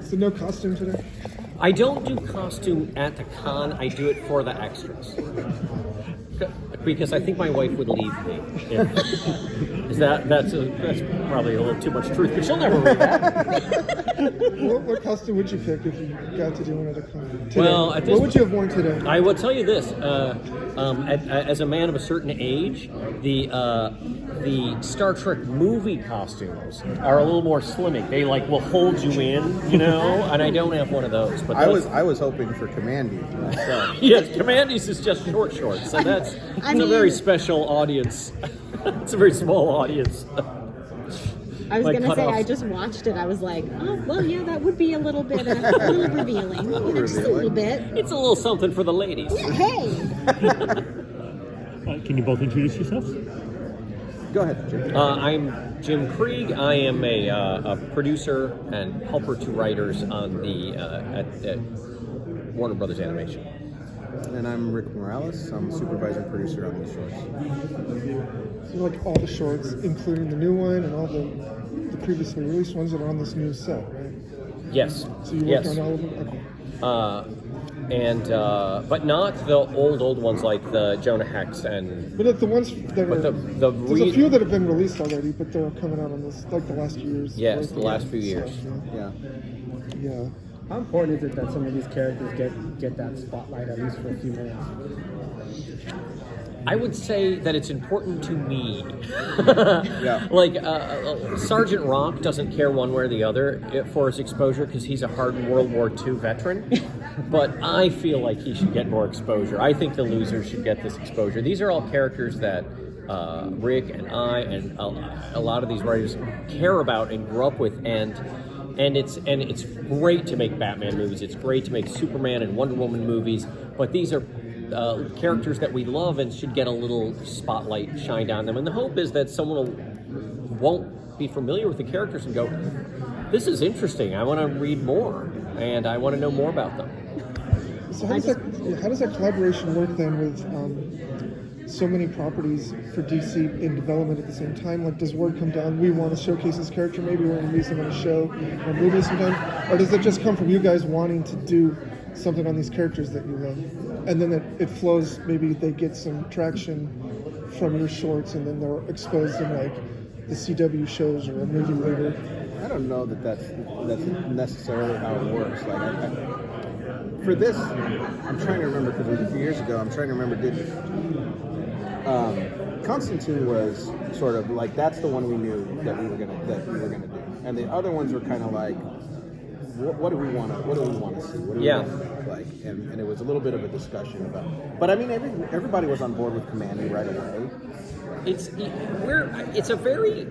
So no costume today? I don't do costume at the con. I do it for the extras. Because I think my wife would leave me. That's probably a little too much truth, but she'll never read that. What costume would you pick if you got to do one at a con? Today? Well, what would you have worn today? I will tell you this: as a man of a certain age, the Star Trek movie costumes are a little more slimming. They will hold you in, and I don't have one of those. But I was hoping for Commandy myself. Yes, Commandy's is just short shorts, so that's a very special audience. It's a very small audience. I was going to say, I just watched it. I was like, oh, well, yeah, that would be a little bit, a little revealing. Just a little bit. It's a little something for the ladies. Yeah, hey! Can you both introduce yourselves? Go ahead, Jim. I'm Jim Krieg. I am a producer and helper to writers on the at Warner Brothers Animation. And I'm Rick Morales. I'm supervisor producer on these shorts. So like all the shorts, including the new one and all the previously released ones that are on this new set, right? Yes. So you worked on all of them? Okay. But not the old ones like the Jonah Hex and. But the ones that are there's a few that have been released already, but they're coming out on this like the last few years. Yes, the last few years. Yeah. How important is it that some of these characters get that spotlight at least for a few minutes? I would say that it's important to me. Yeah. Sergeant Rock doesn't care one way or the other for his exposure because he's a hardened World War II veteran. But I feel like he should get more exposure. I think the losers should get this exposure. These are all characters that Rick and I and a lot of these writers care about and grew up with, and it's great to make Batman movies. It's great to make Superman and Wonder Woman movies. But these are characters that we love and should get a little spotlight shined on them. And the hope is that someone won't be familiar with the characters and go, "This is interesting. I want to read more, and I want to know more about them." So how does that collaboration work then with so many properties for DC in development at the same time? Like, does word come down, we want to showcase this character, maybe we're going to use them on a show or movie sometime? Or does it just come from you guys wanting to do something on these characters that you love? And then it flows, maybe they get some traction from your shorts and then they're exposed in like the CW shows or a movie later. I don't know that's necessarily how it works. For this, I'm trying to remember, because it was a few years ago, Constantine was sort of like, that's the one we knew that we were gonna do. And the other ones were kind of like, what do we want to see? What do we want to look like? And it was a little bit of a discussion about. But I mean, everybody was on board with Commandy right away. It's a very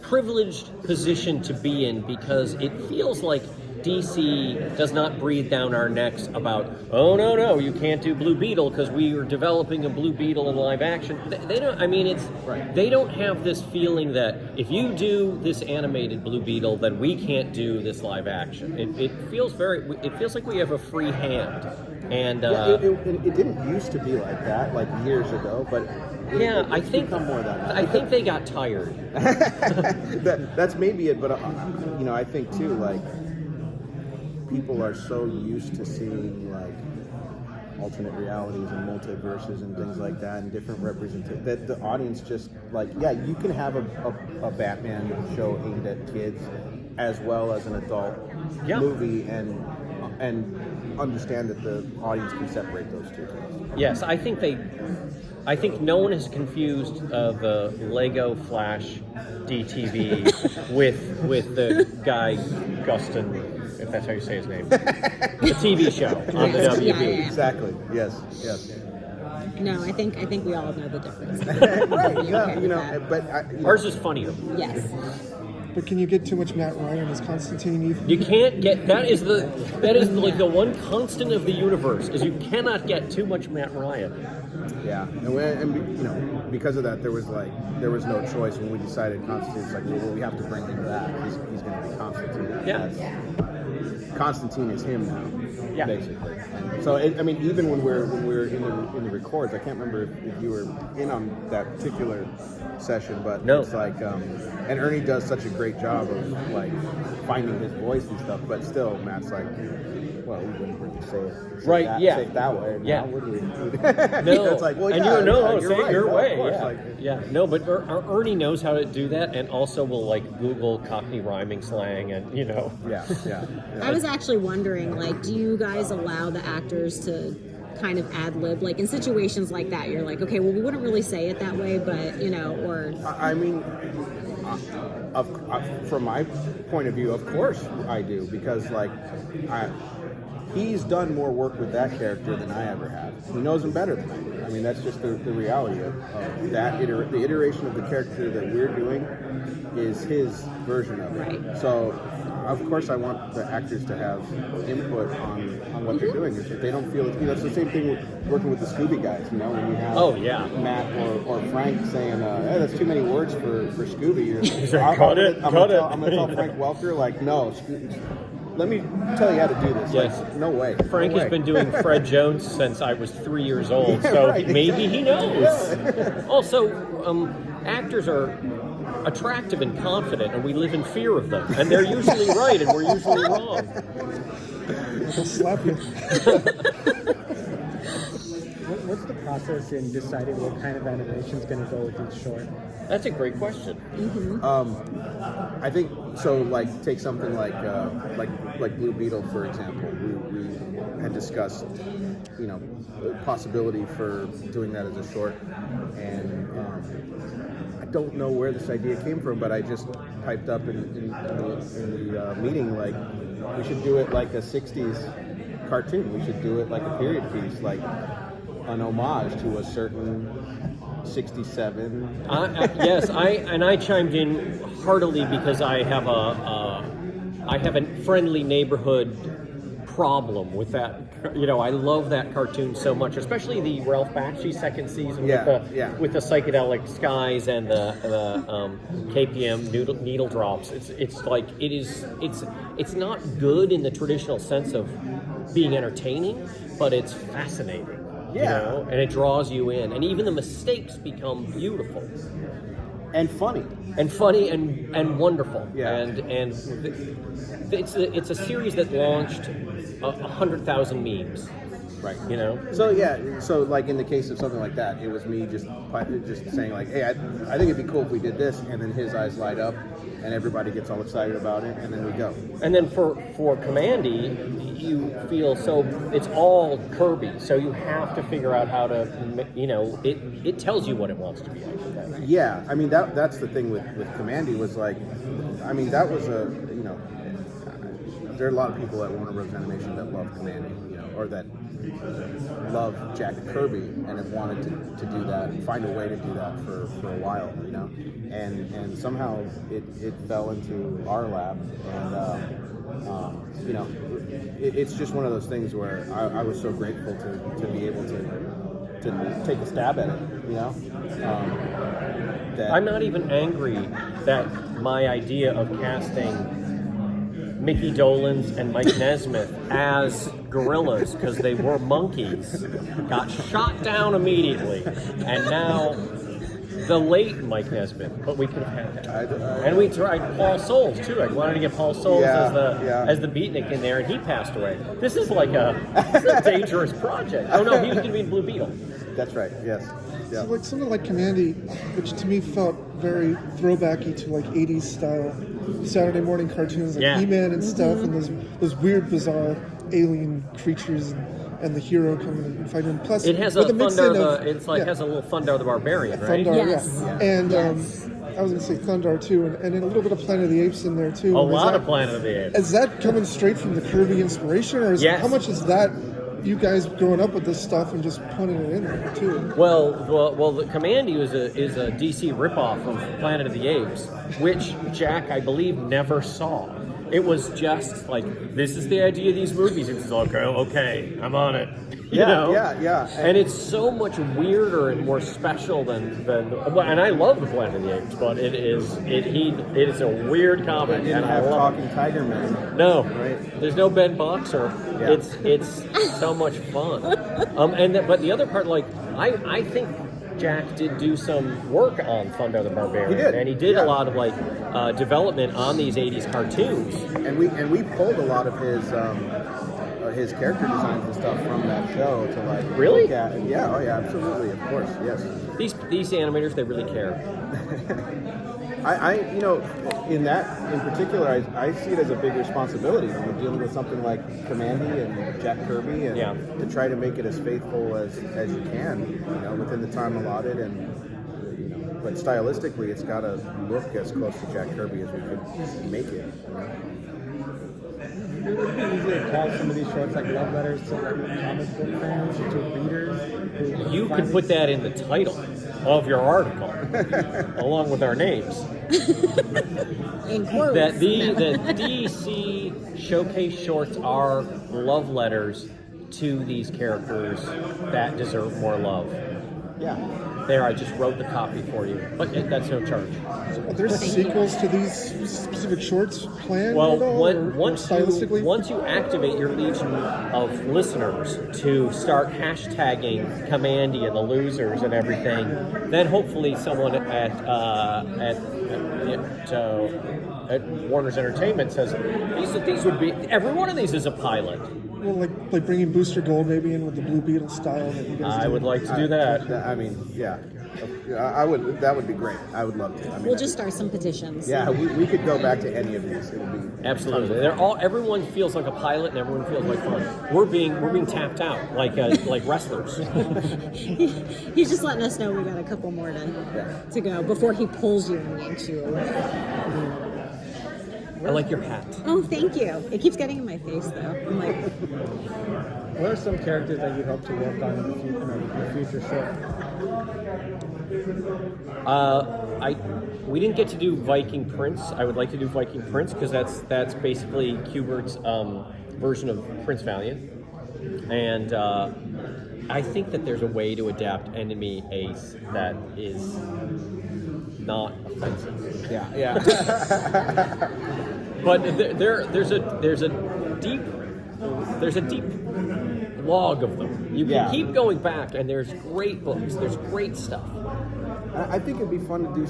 privileged position to be in because it feels like DC does not breathe down our necks about, oh no, you can't do Blue Beetle because we are developing a Blue Beetle in live action. They don't. I mean, it's right. They don't have this feeling that if you do this animated Blue Beetle, then we can't do this live action. It feels like we have a free hand, and it didn't used to be like that, like years ago, but. I think more than that. I think they got tired. That's maybe it, but I think too, like, people are so used to seeing like alternate realities and multiverses and things like that and different representations that the audience just like, you can have a Batman show aimed at kids as well as an adult movie and understand that the audience can separate those two things. Yes, I think no one has confused the Lego Flash DTV with the guy Gustin, if that's how you say his name, the TV show on the WB. Yeah. Exactly. Yes. No, I think we all know the difference. Right. But ours is funnier. Yes. But can you get too much Matt Ryan as Constantine? You can't get that is like the one constant of the universe is you cannot get too much Matt Ryan. Yeah, and because of that, there was no choice when we decided Constantine. It's like, well, we have to bring him back. He's going to be Constantine. Yeah. Constantine is him now, Yeah. basically. So I mean, even when we're in the records, I can't remember if you were in on that particular session, but No. it's like, and Ernie does such a great job of like finding his voice and stuff, but still, Matt's like, well, we wouldn't really say it Right, that, yeah. say it that way. Yeah. Now, would we? No, It's like, well, and yeah, you're you're say right, it your no, way. of course, Yeah. like- Yeah, no, but Ernie knows how to do that, and also will like Google Cockney rhyming slang, and yeah. I was actually wondering, like, do you guys allow the actors to kind of ad-lib? Like, in situations like that, you're like, okay, well, we wouldn't really say it that way, but, or... I mean, from my point of view, of course I do, because like he's done more work with that character than I ever have. He knows him better than I do. I mean, that's just the reality of that. The iteration of the character that we're doing is his version of it. Right. So, of course, I want the actors to have input on what they're doing. If they don't feel it, it's the same thing with working with the Scooby guys. When you have Matt or Frank saying, "Hey, that's too many words for Scooby." I'm gonna tell Frank Welker, like, no, let me tell you how to do this. Yes. Like, no way. Frank no has way. been doing Fred Jones since I was 3 years old, so right, maybe he knows. Yeah. Also, actors are attractive and confident, and we live in fear of them. And they're usually right, and we're usually wrong. I'll slap you. What's the process in deciding what kind of animation is going to go with each short? That's a great question. I think so. Like, take something like Blue Beetle, for example. We had discussed, the possibility for doing that as a short, and I don't know where this idea came from, but I just piped up in the meeting, like, we should do it like a '60s cartoon. We should do it like a period piece, like an homage to a certain 67. Yes, I chimed in heartily because I have a friendly neighborhood problem with that. I love that cartoon so much, especially the Ralph Bakshi second season with the psychedelic skies and the KPM needle drops. It's like it's not good in the traditional sense of being entertaining, but it's fascinating. Yeah. And it draws you in, and even the mistakes become beautiful and funny and wonderful. Yeah. And it's a series that launched 100,000 memes. Right. So like in the case of something like that, it was me just saying like, hey, I think it'd be cool if we did this, and then his eyes light up and everybody gets all excited about it, and then we go. And then for Commandy, you feel so it's all Kirby, so you have to figure out how to, it tells you what it wants to be. Yeah, I mean that's the thing with Commandy was like, I mean that was there are a lot of people at Warner Bros. Animation that love Commandy, or that love Jack Kirby and have wanted to do that, find a way to do that for a while, and somehow it fell into our lap, and it's just one of those things where I was so grateful to be able to take a stab at it, that I'm not even angry that my idea of casting Mickey Dolenz and Mike Nesmith as gorillas, because they were monkeys, got shot down immediately, and now the late Mike Nesmith, but we could have had that. And we tried Paul Soles too. I wanted to get Paul Soles as the beatnik in there, and he passed away. This is like a dangerous project. Oh no, he was going to be in Blue Beetle. That's right. Yes. Yeah. So like something like Commandy, which to me felt very throwbacky to like 80s style Saturday morning cartoons, like He-Man and stuff, and those weird, bizarre alien creatures and the hero coming and fighting. Plus, it has a Thundar. Has a little Thundar the Barbarian, right? Thundar, Yes. yeah. And I was going to say Thundar too, and then a little bit of Planet of the Apes in there too. A lot of Planet of the Apes. Is that coming straight from the Kirby inspiration, or how much is that you guys growing up with this stuff and just putting it in there too? Well, the Commandy is a DC ripoff of Planet of the Apes, which Jack, I believe, never saw. It was just like, this is the idea of these movies. It's like, okay, I'm on it. You know? Yeah. And it's so much weirder and more special than and I love the Planet of the Apes, but it is a weird comic. They didn't and have I love talking tiger men. No, Right. There's no Ben Boxer. Yeah. It's so much fun. But the other part, like I think Jack did do some work on Thunder the Barbarian. He did. And he did Yeah. a lot of development on these 80s cartoons. And we pulled a lot of his character designs and stuff from that show to like Really? look at. Yeah, oh yeah, absolutely, of course, yes. These animators, they really care. I in particular, I see it as a big responsibility when we're dealing with something like Commandy and Jack Kirby, and Yeah. to try to make it as faithful as you can, within the time allotted, and but stylistically, it's got to look as close to Jack Kirby as we could make it. It would be easy to call some of these shorts like love letters to like comic book fans or to readers. You could put that in the title of your article, along with our names. In quotes. That the DC showcase shorts are love letters to these characters that deserve more love. Yeah. There, I just wrote the copy for you, but that's no charge. Are there sequels to these specific shorts planned Well, at all, or stylistically? once you activate your legion of listeners to start hashtagging Commandy and the losers and everything, then hopefully someone at Warner's Entertainment says these would be, every one of these is a pilot. Well, like bringing Booster Gold maybe in with the Blue Beetle style that you guys I do. would like to do that. I mean, yeah. I would. That would be great. I would love to. I mean, We'll just start some petitions. Yeah, we could go back to any of these. It would be Absolutely, everyone feels like a pilot, and everyone feels like fun. We're being tapped out like wrestlers. He's just letting us know we got a couple more to go before he pulls you and yanks you away. I like your hat. Oh, thank you. It keeps getting in my face, though. I'm like, What are some characters that you hope to work on in the future short? We didn't get to do Viking Prince. I would like to do Viking Prince because that's basically Kubert's version of Prince Valiant, and I think that there's a way to adapt Enemy Ace that is not offensive. Yeah. But there's a deep log of them. You can keep going back, and there's great books. There's great stuff. I think it'd be fun to do.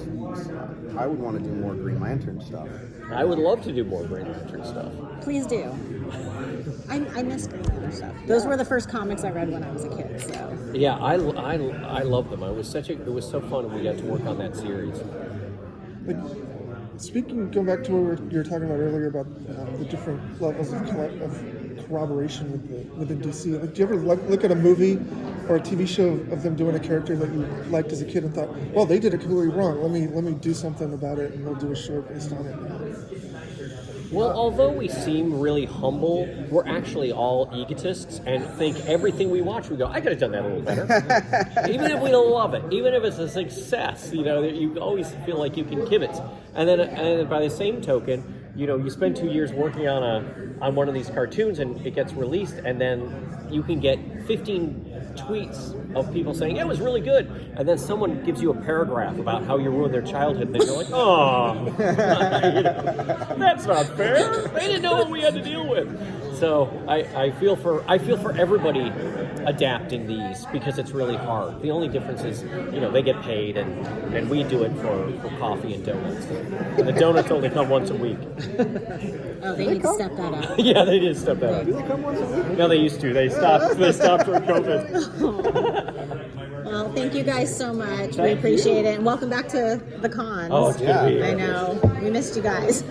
I would want to do more Green Lantern stuff. I would love to do more Green Lantern stuff. please do. I miss Green Lantern stuff. Those were the first comics I read when I was a kid. So Yeah, I love them. It was so fun when we got to work on that series. Like, going back to what you were talking about earlier about the different levels of corroboration within DC. Like, do you ever look at a movie or a TV show of them doing a character that you liked as a kid and thought, well, they did it completely wrong. Let me do something about it, and we'll do a short based on it. Well, although we seem really humble, we're actually all egotists and think everything we watch, we go, I could have done that a little better. Even if we don't love it, even if it's a success, you always feel like you can kibitz. And then by the same token, you spend 2 years working on one of these cartoons and it gets released, and then you can get 15 tweets of people saying, it was really good. And then someone gives you a paragraph about how you ruined their childhood, and then you're like, oh, that's not fair. They didn't know what we had to deal with. So I feel for everybody adapting these because it's really hard. The only difference is, they get paid and we do it for coffee and donuts. And the donuts only come once a week. oh, they need to step that up. Yeah, they did step that up. Do they come once a week? No, they used to. They stopped during COVID. Well, thank you guys so much. We appreciate it, and welcome back to the con. Oh, it's good to be here. I know we missed you guys.